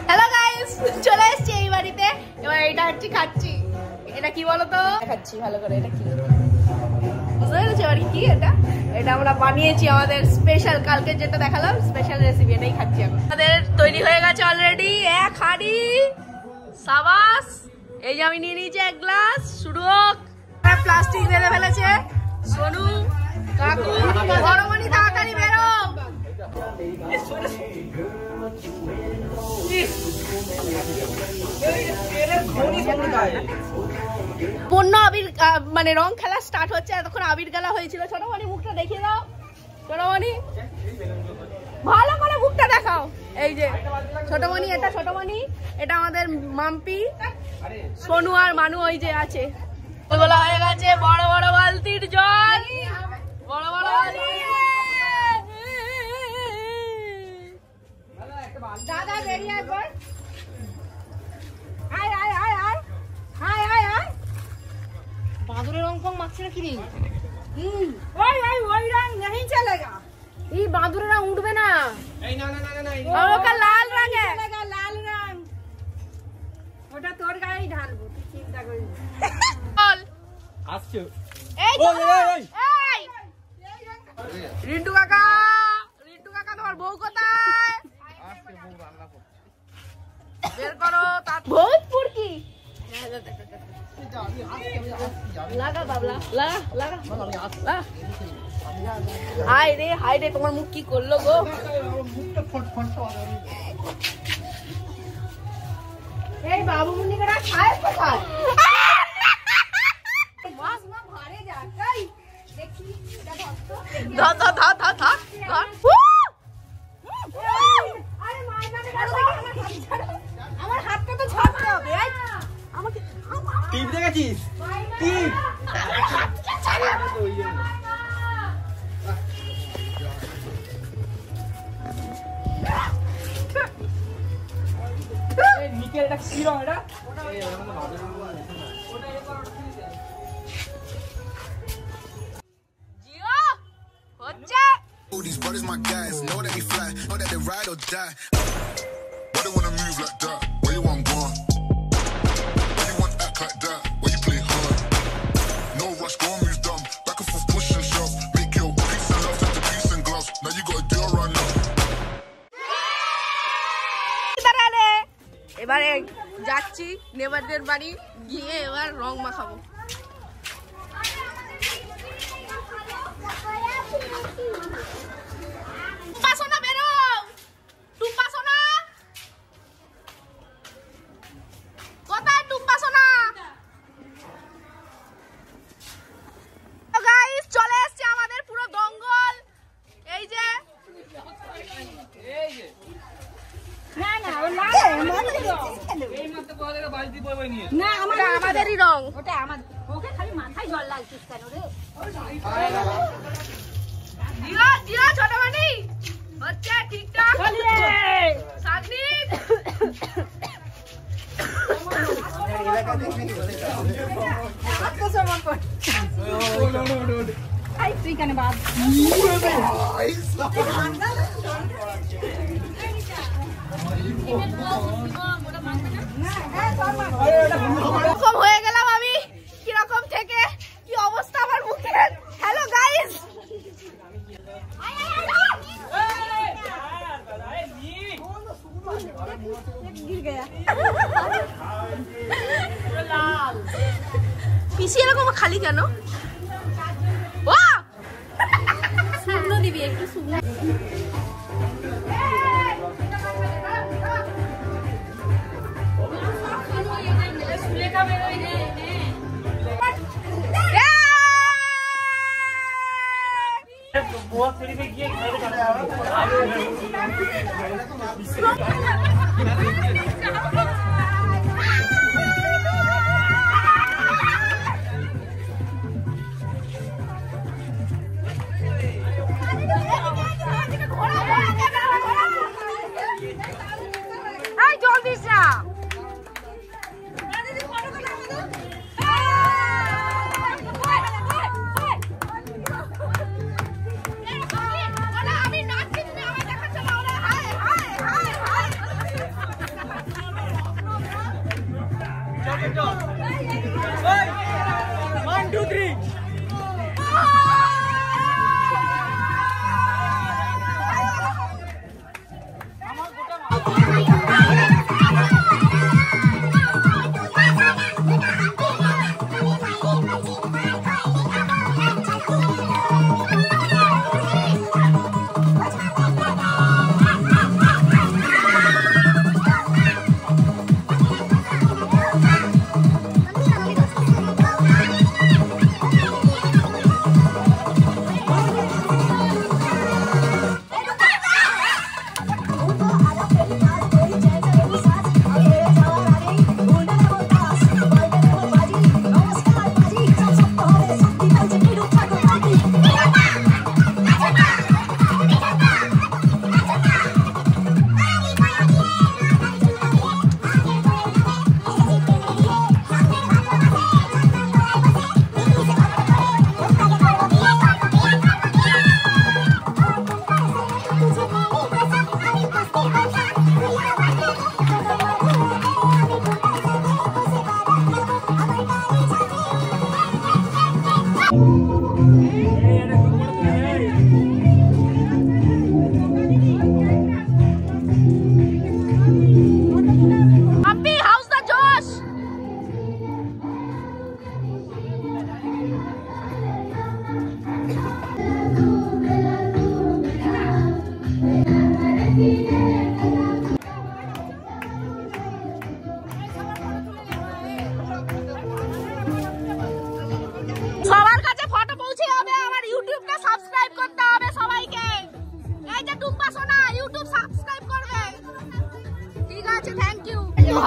Hello guys, চলে এসেছি এই বাড়িতে। এবার এটা হচ্ছে খাচ্ছি। এটা কি বলতো? খাচ্ছি ভালো করে। এটা কি বুঝতে পেরেছো? আর কি এটা আমরা বানিয়েছি আমাদের স্পেশাল, কালকে যেটা দেখালাম স্পেশাল রেসিপি, এটাই খাচ্ছি এখন। আমাদের তৈরি হয়ে গেছে অলরেডি এক হাঁড়ি সাবাস। এই যে আমি নিয়ে নিয়েছি এক গ্লাস। শুরু হোক। প্লাস্টিক বেঁধে ফেলেছে সোনু কাকু। বড়মণি তাড়াতাড়ি বেরো। পূর্ণ আবির মানে রং খেলা স্টার্ট হচ্ছে। এতক্ষণ আবির খেলা হয়েছিল। ছোটমণি মুখটা দেখিয়ে দাও। ছোটমণি ভালো করে মুখটা দেখাও। এই যে ছোটমণি, এটা ছোটমণি, এটা আমাদের মাম্পি, সোনু আর মানু ওই যে আছে। ওগুলো হয়ে গেছে বড় বড় বালতির জল। বড় বড় দাদা বেরিয়ে একবার। আয় আয় আয় আয় আয় আয় আয়। বাঁদরের রং ফং মাখছে না কি রে? ওই রং नहीं चलेगा। এই বাঁদরের রং উঠবে না। এই না না না না, ওটা লাল রং চলেगा। লাল রং ওটা তোর গায়েই ঢালবো, তুই চিন্তা করিস না। বল আসছো। এই ওই রিন্টু কাকা, রিন্টু কাকা তোমার বউ কোথায়? আজকে বউ রান্না করছে। বের করো তার ভোজপুর কি লাগা বাবলা লাগা লাগা লাগা। হায় রে তোমার মুখ কি করলো গো? এই বাবু মুন্নিরা খায় কোথায়? মাছ না ভারে যাকাই দেখি এটা ধর ধর ধর ধর ধর ধর। আরে মার না আমার হাতটা তো ছাড়তে হবে। আমাকে টিপ দেখাচ্ছিস? টিপ নিকেল এটা কি রং? এটা জিও হচ্ছে। These brothers my guys, know that we fly, know that they ride or die. Why they wanna move like that? Where you want gone? Why you want act like that? Why you play hard? No rush, go and move dumb. Back and forth, push and shove. Make your peace and love into peace and gloves. Now you got a deal right now. এবারে যাচ্ছি নেবারদের বাড়ি, গিয়ে এবার রং মাখাবো। চলে এসছে আমাদের পুরো দঙ্গল। এই যে আমাদেরই রং। ওটা আমাদের, ওকে খালি মাথায় জল লাগছিস কেন রে? দিও ছোটমণি হচ্ছে ঠিকঠাক। সাগনিক আত্মসমর্পণ। তুই কেন বাদ হয়ে গেলাম আমি। কিরকম থেকে কি অবস্থা আমার মুখের। হ্যালো গাইস, পিসি এরকম খালি কেন? শুকনো দিবি একটু, শুকনো। জল দিস না। আমি নাচছি, তুমি আমায় দেখাচ্ছ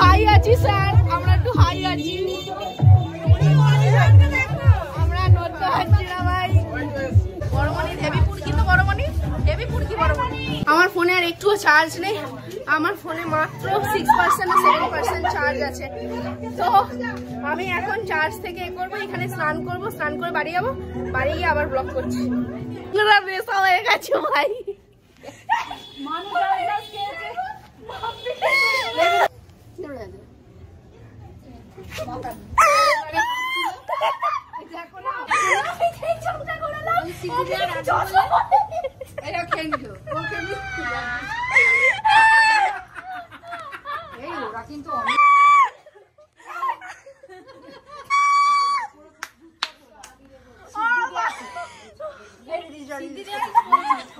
হাই আছি স্যার, আমরা একটু হাই আছি, আমরা নড়তে পারছি না ভাই। বড়মণি হেভি পুরকি, তো বড়মণি হেভি পুরকি বড়মণি। আমার ফোনে আর একটুও চার্জ নেই, আমার ফোনে মাত্র 6% না 7% চার্জ আছে। তো আমি এখন চার্জ থেকে করবো, এখানে স্নান করবো, স্নান করে বাড়ি যাবো, বাড়ি গিয়ে আবার ব্লগ করছি। নেশা হয়ে গেছে ভাই, কিন্তু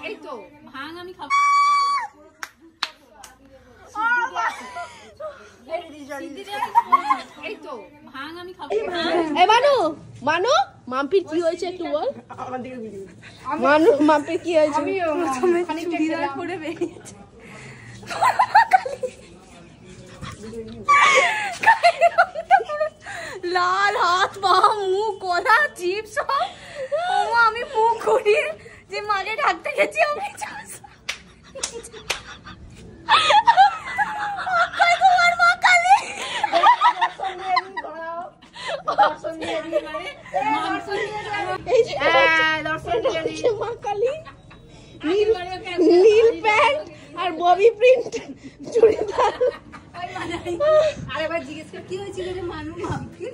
এই তো ভাঙ আমি খাবো। এই তো ভাঙ আমি খাবো। মানু মানু মাম্পির কি হয়েছে একটু বল। মানু মাম্পির কি হয়েছে? চুড়িদার পরে বেরিয়েছে, লাল হাত পা মুখ গলা জিভ সব। আমি মুখ ঘুরিয়ে যে মাকে ঢাকতে গেছি আমি নীল প্যান্ট আর ববি প্রিন্ট চুড়িদার। আরেকবার জিজ্ঞেস কর কি হয়েছিল রে মানু মাম্পি।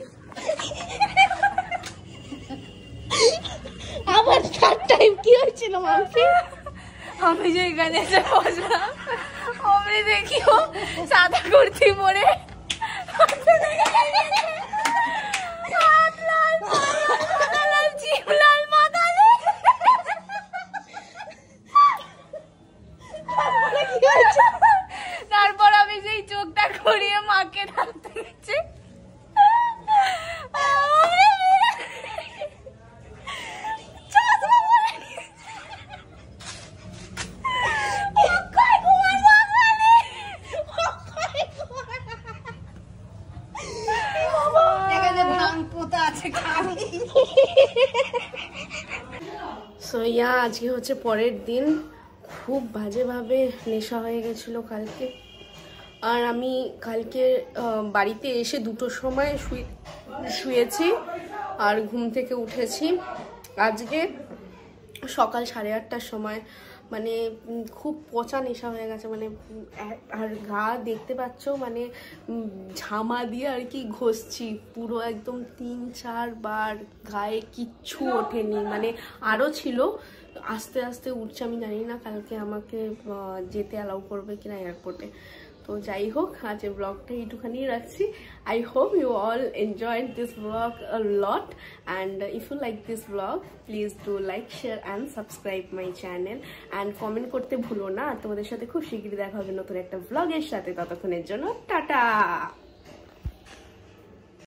আবার থার্ড টাইম কি হয়েছিল মাম্পি? আমি যে এখানে এসে বসলাম আমি দেখিও সাদা কুর্তি পরে তারপর আমি সেই চোখটা ঘুরিয়ে মাকে ডাকতে গেছি। আজকে হচ্ছে পরের দিন, খুব বাজেভাবে নেশা হয়ে গেছিল কালকে। আর আমি কালকে বাড়িতে এসে 2টোর সময় শুয়েছি আর ঘুম থেকে উঠেছি আজকে সকাল 8:30টার সময়। মানে খুব পচা নেশা হয়ে গেছে, মানে আর গা দেখতে পাচ্ছ মানে ঝামা দিয়ে আর কি ঘষছি পুরো একদম 3-4 বার, গায়ে কিচ্ছু ওঠেনি, মানে আরও ছিল, আস্তে আস্তে উঠছে। আমি জানি না কালকে আমাকে যেতে অ্যালাউ করবে কিনা এয়ারপোর্টে। তো যাই হোক আজ ব্লগটা এইটুখানি রাখছি। I hope you all enjoyed this vlog a lot, and if you like this vlog please do like, share and subscribe my channel and comment করতে ভুলো না। তোমাদের সাথে খুব শীঘ্রই দেখা হবে নতুন একটা vlog এর সাথে। ততক্ষণের জন্য টাটা।